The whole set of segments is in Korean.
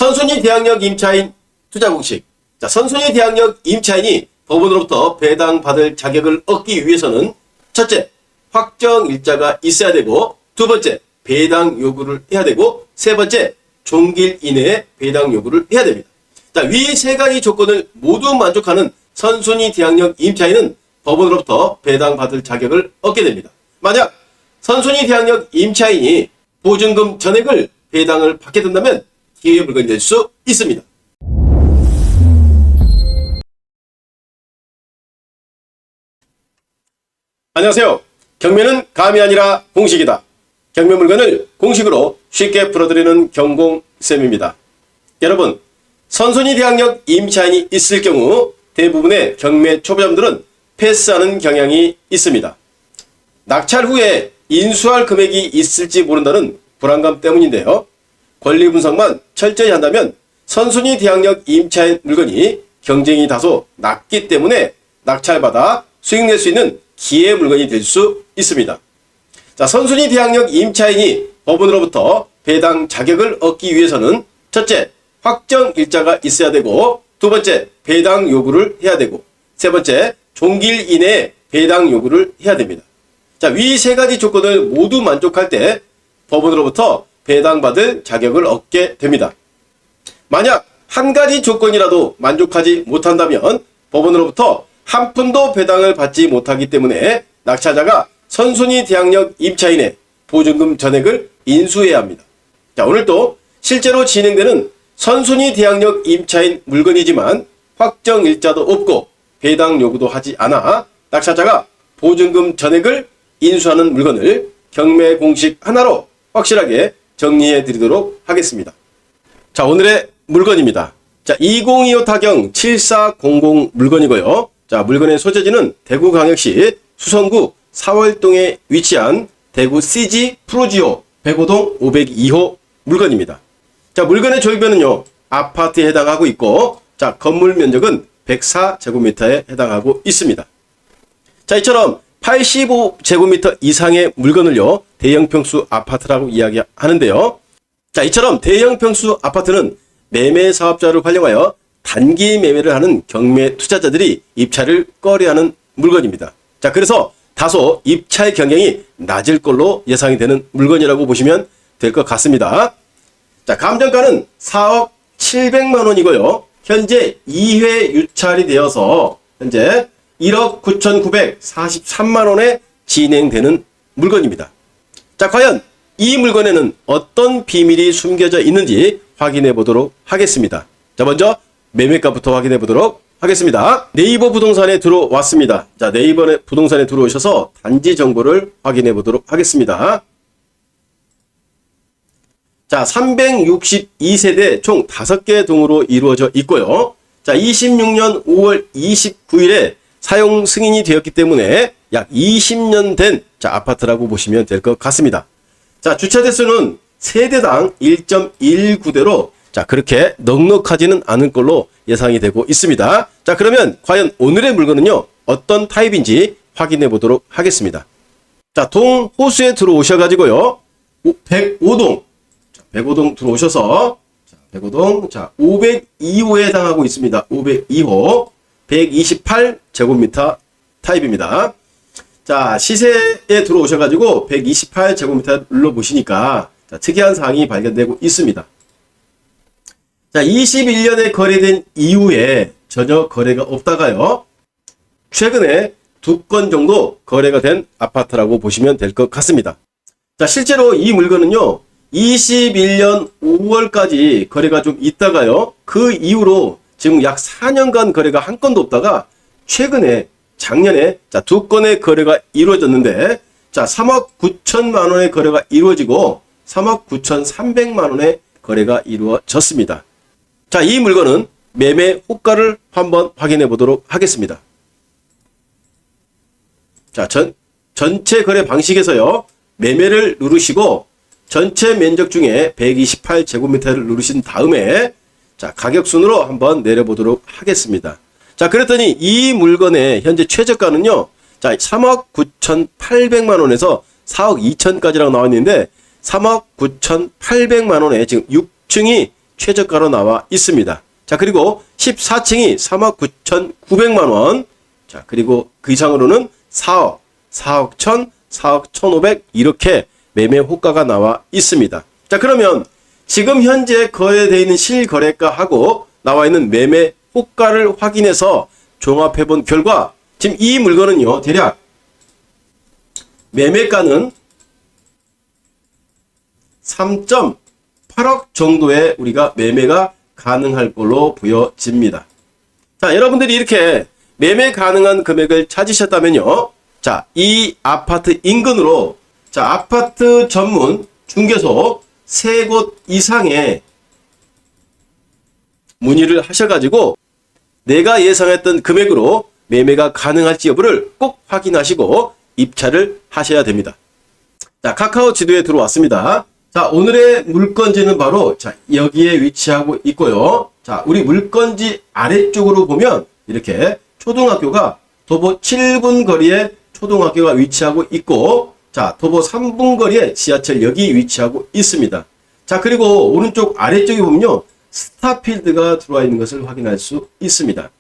선순위 대항력 임차인 투자 공식. 자, 선순위 대항력 임차인이 법원으로부터 배당받을 자격을 얻기 위해서는 첫째, 확정 일자가 있어야 되고, 두 번째, 배당 요구를 해야 되고, 세 번째, 종기일 이내에 배당 요구를 해야 됩니다. 자, 위 세 가지 조건을 모두 만족하는 선순위 대항력 임차인은 법원으로부터 배당받을 자격을 얻게 됩니다. 만약 선순위 대항력 임차인이 보증금 전액을 배당을 받게 된다면 기회 물건이 될 수 있습니다. 안녕하세요. 경매는 감이 아니라 공식이다. 경매 물건을 공식으로 쉽게 풀어드리는 경공쌤입니다. 여러분, 선순위 대항력 임차인이 있을 경우 대부분의 경매 초보자분들은 패스하는 경향이 있습니다. 낙찰 후에 인수할 금액이 있을지 모른다는 불안감 때문인데요. 권리 분석만 철저히 한다면 선순위 대항력 임차인 물건이 경쟁이 다소 낮기 때문에 낙찰받아 수익 낼 수 있는 기회 물건이 될 수 있습니다. 자, 선순위 대항력 임차인이 법원으로부터 배당 자격을 얻기 위해서는 첫째, 확정 일자가 있어야 되고, 두 번째, 배당 요구를 해야 되고, 세 번째, 종기일 이내에 배당 요구를 해야 됩니다. 자, 위 세 가지 조건을 모두 만족할 때 법원으로부터 배당받을 자격을 얻게 됩니다. 만약 한 가지 조건이라도 만족하지 못한다면 법원으로부터 한 푼도 배당을 받지 못하기 때문에 낙찰자가 선순위 대항력 임차인의 보증금 전액을 인수해야 합니다. 자, 오늘 또 실제로 진행되는 선순위 대항력 임차인 물건이지만 확정 일자도 없고 배당 요구도 하지 않아 낙찰자가 보증금 전액을 인수하는 물건을 경매 공식 하나로 확실하게 정리해 드리도록 하겠습니다. 자, 오늘의 물건입니다. 자, 2025 타경 7400 물건이고요. 자, 물건의 소재지는 대구광역시 수성구 사월동에 위치한 대구 CG 프로지오 105동 502호 물건입니다. 자, 물건의 조익변은요, 아파트에 해당하고 있고, 자, 건물 면적은 104제곱미터에 해당하고 있습니다. 자, 이처럼 85제곱미터 이상의 물건을요, 대형평수 아파트라고 이야기하는데요. 자, 이처럼 대형평수 아파트는 매매 사업자를 활용하여 단기 매매를 하는 경매 투자자들이 입찰을 꺼려하는 물건입니다. 자, 그래서 다소 입찰 경쟁이 낮을 걸로 예상이 되는 물건이라고 보시면 될 것 같습니다. 자, 감정가는 4억 700만 원이고요. 현재 2회 유찰이 되어서 현재 1억 9,943만 원에 진행되는 물건입니다. 자, 과연 이 물건에는 어떤 비밀이 숨겨져 있는지 확인해 보도록 하겠습니다. 자, 먼저 매매가부터 확인해 보도록 하겠습니다. 네이버 부동산에 들어왔습니다. 자, 네이버 부동산에 들어오셔서 단지 정보를 확인해 보도록 하겠습니다. 자, 362세대 총 5개 동으로 이루어져 있고요. 자, 26년 5월 29일에 사용 승인이 되었기 때문에 약 20년 된 아파트라고 보시면 될 것 같습니다. 자, 주차 대수는 세대당 1.19대로 자, 그렇게 넉넉하지는 않을 걸로 예상이 되고 있습니다. 자, 그러면 과연 오늘의 물건은요, 어떤 타입인지 확인해 보도록 하겠습니다. 자, 동호수에 들어오셔가지고요, 105동, 105동 들어오셔서, 자, 105동, 자, 502호에 해당하고 있습니다. 502호, 128제곱미터 타입입니다. 자, 시세에 들어오셔가지고 128제곱미터 눌러보시니까 자, 특이한 사항이 발견되고 있습니다. 자, 21년에 거래된 이후에 전혀 거래가 없다가요, 최근에 2건 정도 거래가 된 아파트라고 보시면 될 것 같습니다. 자, 실제로 이 물건은요, 21년 5월까지 거래가 좀 있다가요, 그 이후로 지금 약 4년간 거래가 한 건도 없다가 최근에 작년에 자, 2건의 거래가 이루어졌는데, 자, 3억 9천만 원의 거래가 이루어지고 3억 9,300만 원의 거래가 이루어졌습니다. 자, 이 물건은 매매 호가를 한번 확인해 보도록 하겠습니다. 자, 전체 거래 방식에서요, 매매를 누르시고 전체 면적 중에 128제곱미터를 누르신 다음에 자, 가격 순으로 한번 내려보도록 하겠습니다. 자, 그랬더니 이 물건의 현재 최저가는요, 자, 3억 9,800만 원에서 4억 2천까지라고 나와 있는데 3억 9,800만 원에 지금 6층이 최저가로 나와 있습니다. 자, 그리고 14층이 3억 9,900만 원. 자, 그리고 그 이상으로는 4억, 4억 1,000, 4억 1,500 이렇게 매매 호가가 나와 있습니다. 자, 그러면 지금 현재 거래되어 있는 실거래가하고 나와 있는 매매 호가를 확인해서 종합해 본 결과 지금 이 물건은요, 대략 매매가는 3.8억 정도의 우리가 매매가 가능할 걸로 보여집니다. 자, 여러분들이 이렇게 매매 가능한 금액을 찾으셨다면요, 자, 이 아파트 인근으로, 자, 아파트 전문 중개소 3곳 이상의 문의를 하셔가지고 내가 예상했던 금액으로 매매가 가능할지 여부를 꼭 확인하시고 입찰을 하셔야 됩니다. 자, 카카오 지도에 들어왔습니다. 자, 오늘의 물건지는 바로, 자, 여기에 위치하고 있고요. 자, 우리 물건지 아래쪽으로 보면 이렇게 초등학교가 도보 7분 거리에 초등학교가 위치하고 있고, 자, 도보 3분 거리에 지하철역이 위치하고 있습니다. 자, 그리고 오른쪽 아래쪽에 보면요, 스타필드가 들어와 있는 것을 확인할 수 있습니다.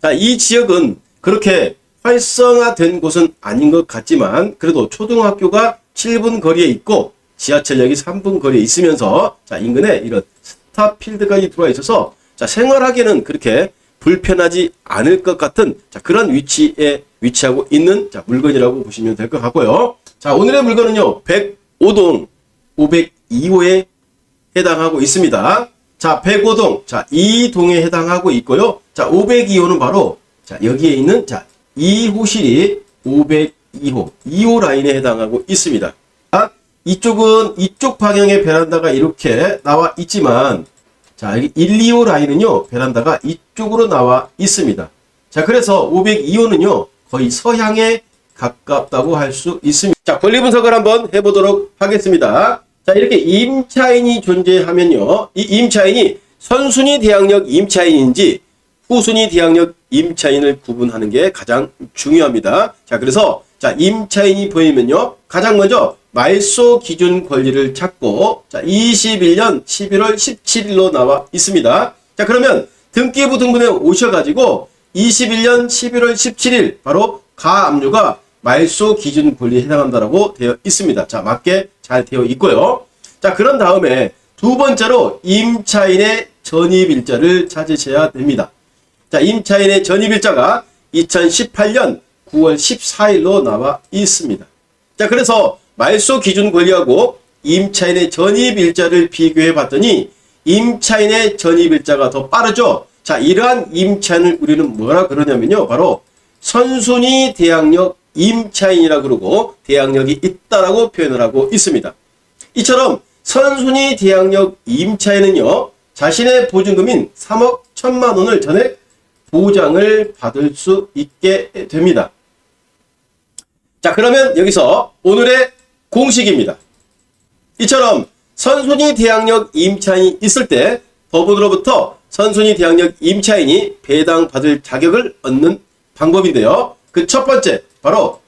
자, 이 지역은 그렇게 활성화된 곳은 아닌 것 같지만 그래도 초등학교가 7분 거리에 있고 지하철역이 3분 거리에 있으면서, 자, 인근에 이런 스타필드까지 들어와 있어서, 자, 생활하기에는 그렇게 불편하지 않을 것 같은, 자, 그런 위치에 위치하고 있는, 자, 물건이라고 보시면 될 것 같고요. 자, 오늘의 물건은요, 105동 502호에 해당하고 있습니다. 자, 105동, 자, 이 동에 해당하고 있고요. 자, 502호는 바로, 자, 여기에 있는, 자, 2호실이 502호, 2호 라인에 해당하고 있습니다. 이쪽은 이쪽 방향의 베란다가 이렇게 나와 있지만, 자, 여기 1, 2호 라인은요, 베란다가 이쪽으로 나와 있습니다. 자, 그래서 502호는요, 거의 서향에 가깝다고 할 수 있습니다. 자, 권리 분석을 한번 해보도록 하겠습니다. 자, 이렇게 임차인이 존재하면요, 이 임차인이 선순위 대항력 임차인인지 후순위 대항력 임차인을 구분하는 게 가장 중요합니다. 자, 그래서, 자, 임차인이 보이면요, 가장 먼저 말소 기준 권리를 찾고, 자, 21년 11월 17일로 나와 있습니다. 자, 그러면 등기부등본에 오셔가지고 21년 11월 17일 바로 가압류가 말소 기준 권리에 해당한다라고 되어 있습니다. 자, 맞게 잘 되어 있고요. 자, 그런 다음에 두 번째로 임차인의 전입일자를 찾으셔야 됩니다. 자, 임차인의 전입일자가 2018년 9월 14일로 나와 있습니다. 자, 그래서 말소 기준 권리하고 임차인의 전입일자를 비교해 봤더니 임차인의 전입일자가 더 빠르죠. 자, 이러한 임차인을 우리는 뭐라 그러냐면요, 바로 선순위 대항력 임차인이라 그러고 대항력이 있다라고 표현을 하고 있습니다. 이처럼 선순위 대항력 임차인은요, 자신의 보증금인 3억 1,000만 원을 전액 보장을 받을 수 있게 됩니다. 자, 그러면 여기서 오늘의 공식입니다. 이처럼 선순위 대항력 임차인이 있을 때 법원으로부터 선순위 대항력 임차인이 배당받을 자격을 얻는 방법인데요. 그 첫 번째, 바로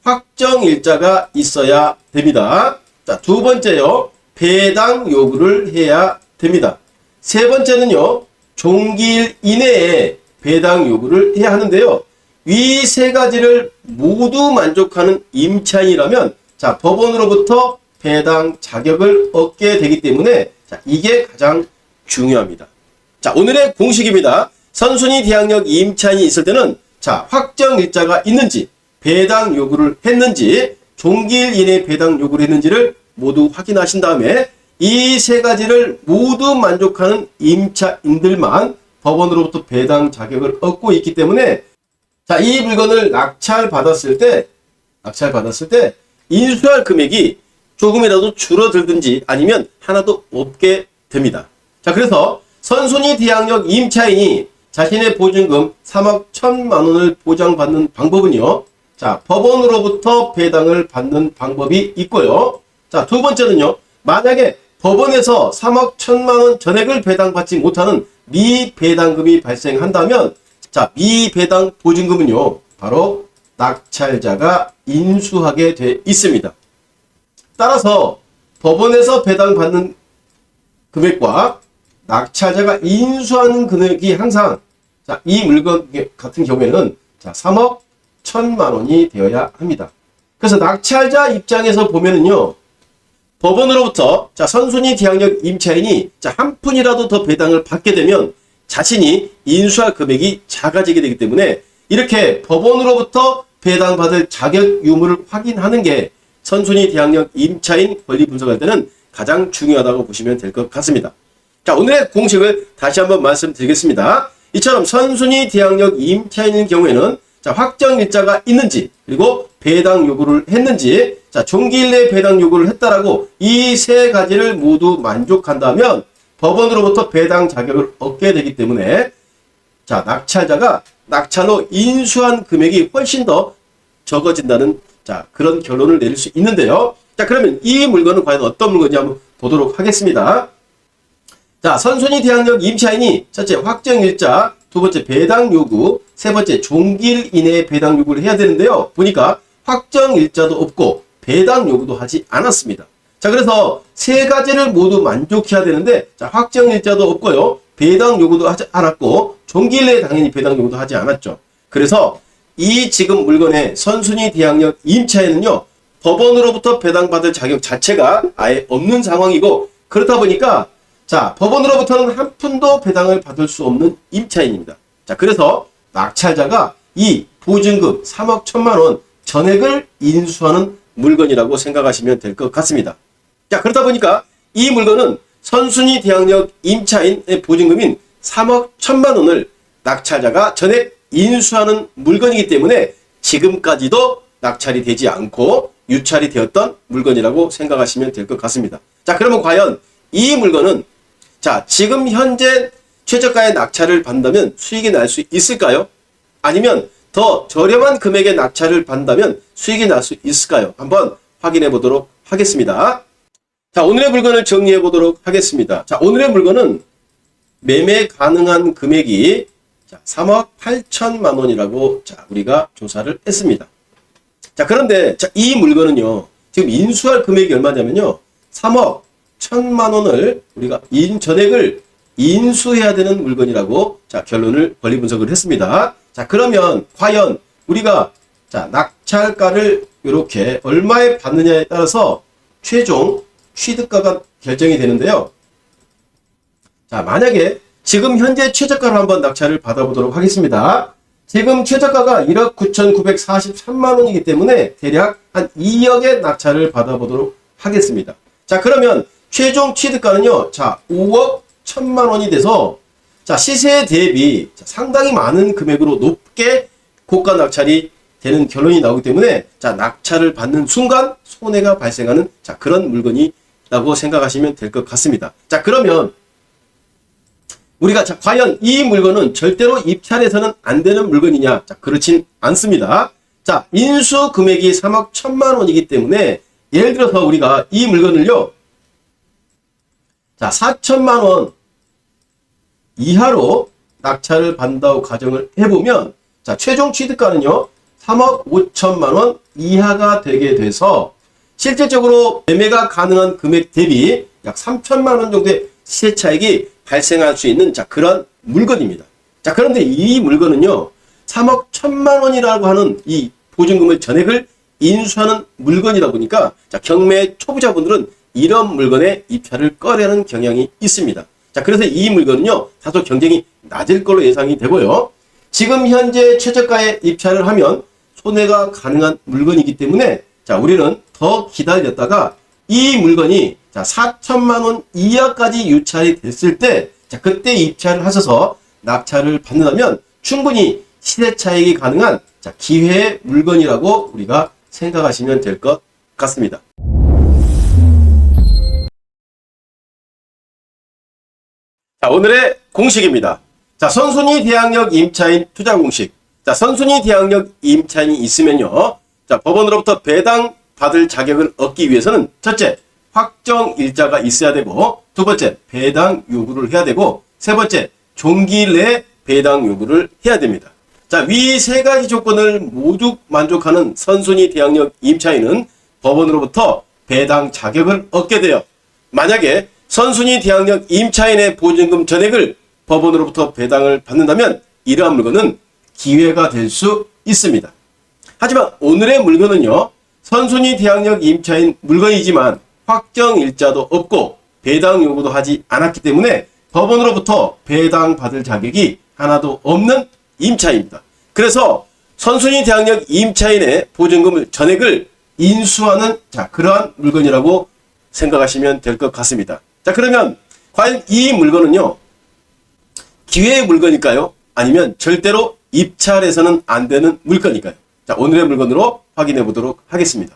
확정일자가 있어야 됩니다. 자, 두 번째요, 배당 요구를 해야 됩니다. 세 번째는요, 종기일 이내에 배당 요구를 해야 하는데요. 위 세 가지를 모두 만족하는 임차인이라면, 자, 법원으로부터 배당 자격을 얻게 되기 때문에, 자, 이게 가장 중요합니다. 자, 오늘의 공식입니다. 선순위 대항력 임차인이 있을 때는, 자, 확정일자가 있는지, 배당 요구를 했는지, 종기일 이내 배당 요구를 했는지를 모두 확인하신 다음에 이 세 가지를 모두 만족하는 임차인들만 법원으로부터 배당 자격을 얻고 있기 때문에, 자, 이 물건을 낙찰받았을 때 인수할 금액이 조금이라도 줄어들든지 아니면 하나도 없게 됩니다. 자, 그래서 선순위 대항력 임차인이 자신의 보증금 3억 1,000만 원을 보장받는 방법은요, 자, 법원으로부터 배당을 받는 방법이 있고요. 자, 두 번째는요, 만약에 법원에서 3억 1,000만 원 전액을 배당받지 못하는 미배당금이 발생한다면, 자, 미배당 보증금은요, 바로 낙찰자가 인수하게 돼 있습니다. 따라서 법원에서 배당받는 금액과 낙찰자가 인수하는 금액이 항상 자, 이 물건 같은 경우에는 자, 3억 1천만 원이 되어야 합니다. 그래서 낙찰자 입장에서 보면은요, 법원으로부터 자, 선순위 대항력 임차인이 자, 한 푼이라도 더 배당을 받게 되면 자신이 인수할 금액이 작아지게 되기 때문에 이렇게 법원으로부터 배당받을 자격 유무를 확인하는 게 선순위 대항력 임차인 권리 분석할 때는 가장 중요하다고 보시면 될 것 같습니다. 자, 오늘의 공식을 다시 한번 말씀드리겠습니다. 이처럼 선순위 대항력 임차인인 경우에는 자, 확정 일자가 있는지, 그리고 배당 요구를 했는지, 자, 종기일 내에 배당 요구를 했다라고 이 세 가지를 모두 만족한다면 법원으로부터 배당 자격을 얻게 되기 때문에 자, 낙찰자가 낙찰로 인수한 금액이 훨씬 더 적어진다는 자, 그런 결론을 내릴 수 있는데요. 자, 그러면 이 물건은 과연 어떤 물건인지 한번 보도록 하겠습니다. 자, 선순위 대항력 임차인이 첫째 확정일자, 두 번째 배당 요구, 세 번째 종기일 이내에 배당 요구를 해야 되는데요. 보니까 확정일자도 없고 배당 요구도 하지 않았습니다. 자, 그래서 세 가지를 모두 만족해야 되는데 자, 확정일자도 없고요. 배당 요구도 하지 않았고 종기일 내에 당연히 배당 요구도 하지 않았죠. 그래서 이 지금 물건의 선순위 대항력 임차인은요, 법원으로부터 배당받을 자격 자체가 아예 없는 상황이고, 그렇다 보니까 자, 법원으로부터는 한 푼도 배당을 받을 수 없는 임차인입니다. 자, 그래서 낙찰자가 이 보증금 3억 1천만 원 전액을 인수하는 물건이라고 생각하시면 될 것 같습니다. 자, 그렇다 보니까 이 물건은 선순위 대항력 임차인의 보증금인 3억 1천만 원을 낙찰자가 전액 인수하는 물건이기 때문에 지금까지도 낙찰이 되지 않고 유찰이 되었던 물건이라고 생각하시면 될 것 같습니다. 자, 그러면 과연 이 물건은 자, 지금 현재 최저가의 낙찰을 받는다면 수익이 날 수 있을까요? 아니면 더 저렴한 금액의 낙찰을 받는다면 수익이 날 수 있을까요? 한번 확인해 보도록 하겠습니다. 자, 오늘의 물건을 정리해 보도록 하겠습니다. 자, 오늘의 물건은 매매 가능한 금액이 자, 3억 8천만 원이라고 자, 우리가 조사를 했습니다. 자, 그런데 자, 이 물건은요, 지금 인수할 금액이 얼마냐면요, 3억 1천만 원을 우리가 전액을 인수해야 되는 물건이라고 자, 결론을 권리 분석을 했습니다. 자, 그러면 과연 우리가 자, 낙찰가를 이렇게 얼마에 받느냐에 따라서 최종 취득가가 결정이 되는데요. 자, 만약에 지금 현재 최저가로 한번 낙찰을 받아보도록 하겠습니다. 지금 최저가가 1억 9,943만 원이기 때문에 대략 한 2억의 낙찰을 받아보도록 하겠습니다. 자, 그러면 최종 취득가는요, 자, 5억 1천만 원이 돼서 자, 시세 대비 상당히 많은 금액으로 높게 고가 낙찰이 되는 결론이 나오기 때문에 자, 낙찰을 받는 순간 손해가 발생하는 자, 그런 물건이라고 생각하시면 될 것 같습니다. 자, 그러면 우리가 자, 과연 이 물건은 절대로 입찰해서는 안 되는 물건이냐? 자, 그렇진 않습니다. 자, 인수 금액이 3억 1천만 원이기 때문에 예를 들어서 우리가 이 물건을요, 자, 4천만 원 이하로 낙찰을 받는다고 가정을 해보면 자, 최종 취득가는요, 3억 5천만 원 이하가 되게 돼서 실질적으로 매매가 가능한 금액 대비 약 3천만 원 정도의 시세 차익이 발생할 수 있는 자, 그런 물건입니다. 자, 그런데 이 물건은요, 3억 1천만 원이라고 하는 이 보증금을 전액을 인수하는 물건이다 보니까 자, 경매 초보자분들은 이런 물건에 입찰을 꺼려하는 경향이 있습니다. 자, 그래서 이 물건은요, 다소 경쟁이 낮을 걸로 예상이 되고요. 지금 현재 최저가에 입찰을 하면 손해가 가능한 물건이기 때문에 자, 우리는 더 기다렸다가 이 물건이 자, 4천만 원 이하까지 유찰이 됐을 때 자, 그때 입찰을 하셔서 낙찰을 받는다면 충분히 시세 차익이 가능한 자, 기회의 물건이라고 우리가 생각하시면 될 것 같습니다. 자, 오늘의 공식입니다. 자, 선순위 대항력 임차인 투자 공식. 자, 선순위 대항력 임차인이 있으면요, 자, 법원으로부터 배당 받을 자격을 얻기 위해서는 첫째, 확정 일자가 있어야 되고, 두 번째, 배당 요구를 해야 되고, 세 번째, 종기일 내에 배당 요구를 해야 됩니다. 자, 위 세 가지 조건을 모두 만족하는 선순위 대항력 임차인은 법원으로부터 배당 자격을 얻게 돼요. 만약에 선순위 대항력 임차인의 보증금 전액을 법원으로부터 배당을 받는다면 이러한 물건은 기회가 될 수 있습니다. 하지만 오늘의 물건은요, 선순위 대항력 임차인 물건이지만 확정 일자도 없고 배당 요구도 하지 않았기 때문에 법원으로부터 배당받을 자격이 하나도 없는 임차인입니다. 그래서 선순위 대항력 임차인의 보증금 전액을 인수하는 그러한 물건이라고 생각하시면 될 것 같습니다. 자, 그러면 과연 이 물건은요, 기회의 물건일까요? 아니면 절대로 입찰해서는 안 되는 물건일까요? 자, 오늘의 물건으로 확인해 보도록 하겠습니다.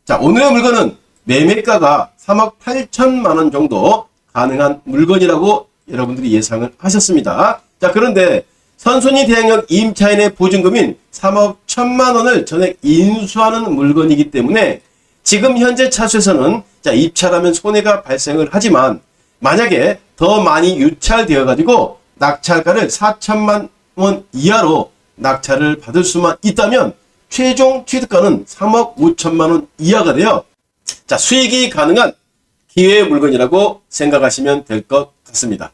자, 오늘의 물건은 매매가가 3억 8천만 원 정도 가능한 물건이라고 여러분들이 예상을 하셨습니다. 자, 그런데 선순위 대항력 임차인의 보증금인 3억 1천만 원을 전액 인수하는 물건이기 때문에 지금 현재 차수에서는 입찰하면 손해가 발생을 하지만 만약에 더 많이 유찰되어 가지고 낙찰가를 4천만 원 이하로 낙찰을 받을 수만 있다면 최종 취득가는 3억 5천만 원 이하가 되어 수익이 가능한 기회의 물건이라고 생각하시면 될 것 같습니다.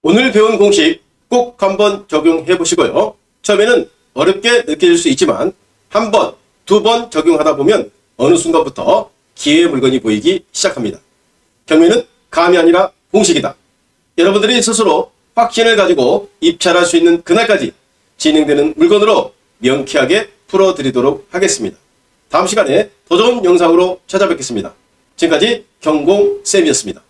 오늘 배운 공식 꼭 한번 적용해 보시고요. 처음에는 어렵게 느껴질 수 있지만 한 번, 두 번 적용하다 보면 어느 순간부터 기회의 물건이 보이기 시작합니다. 경매는 감이 아니라 공식이다. 여러분들이 스스로 확신을 가지고 입찰할 수 있는 그날까지 진행되는 물건으로 명쾌하게 풀어드리도록 하겠습니다. 다음 시간에 더 좋은 영상으로 찾아뵙겠습니다. 지금까지 경공쌤이었습니다.